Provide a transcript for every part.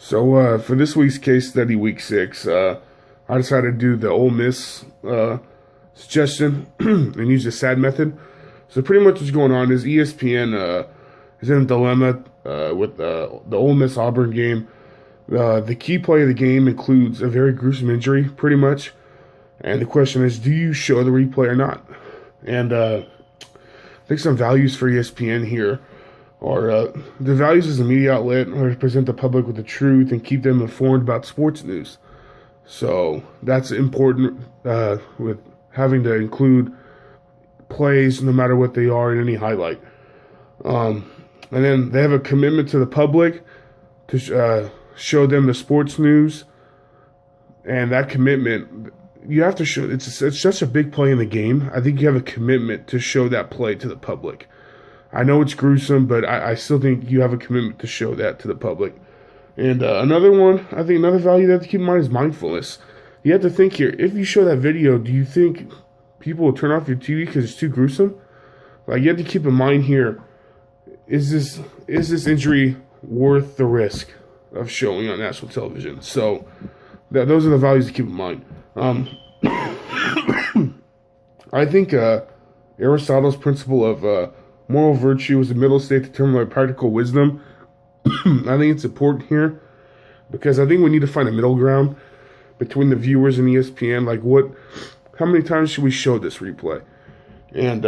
So for this week's case study, week 6, I decided to do the Ole Miss suggestion and use the SAD method. So pretty much what's going on is ESPN is in a dilemma with the Ole Miss Auburn game. The key play of the game includes a very gruesome injury, pretty much. And the question is, do you show the replay or not? And I think some values for ESPN here are the values as a media outlet are to present the public with the truth and keep them informed about sports news. So that's important with having to include plays no matter what they are in any highlight. And then they have a commitment to the public to show them the sports news. And that commitment, you have to show, it's such a big play in the game. I think you have a commitment to show that play to the public. I know it's gruesome, but I still think you have a commitment to show that to the public. And another one, I think another value that you have to keep in mind is mindfulness. You have to think here, if you show that video, do you think people will turn off your TV because it's too gruesome? Like, you have to keep in mind here, is this injury worth the risk of showing on national television? So those are the values to keep in mind. I think Aristotle's principle of moral virtue is a middle state determined by practical wisdom. I think it's important here because I think we need to find a middle ground between the viewers and ESPN. Like, how many times should we show this replay? And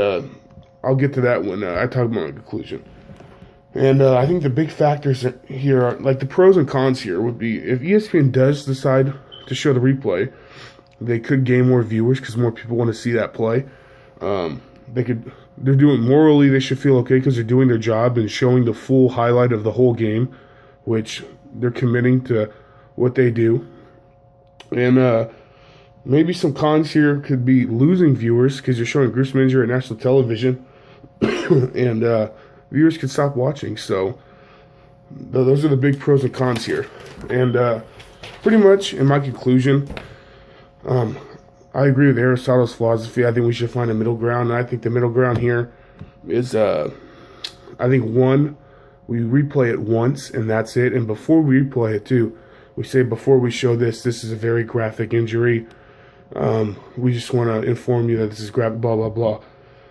I'll get to that when I talk about my conclusion. And I think the big factors here are, like, the pros and cons here would be, if ESPN does decide to show the replay, they could gain more viewers because more people want to see that play. They're doing morally, they should feel okay because they're doing their job and showing the full highlight of the whole game, which they're committing to what they do. And maybe some cons here could be losing viewers because you're showing gruesome injury on national television, and viewers could stop watching. So those are the big pros and cons here. And pretty much in my conclusion, I agree with Aristotle's philosophy. I think we should find a middle ground. And I think the middle ground here is, I think, one, we replay it once and that's it. And before we replay it too, we say before we show this is a very graphic injury. We just want to inform you that this is graphic, blah, blah, blah.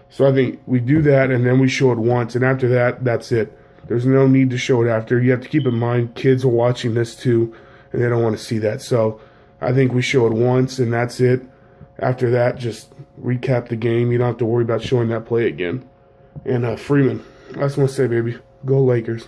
So I think we do that and then we show it once. And after that, that's it. There's no need to show it after. You have to keep in mind kids are watching this too and they don't want to see that. So I think we show it once and that's it. After that, just recap the game. You don't have to worry about showing that play again. And Freeman, I just want to say, baby, go Lakers.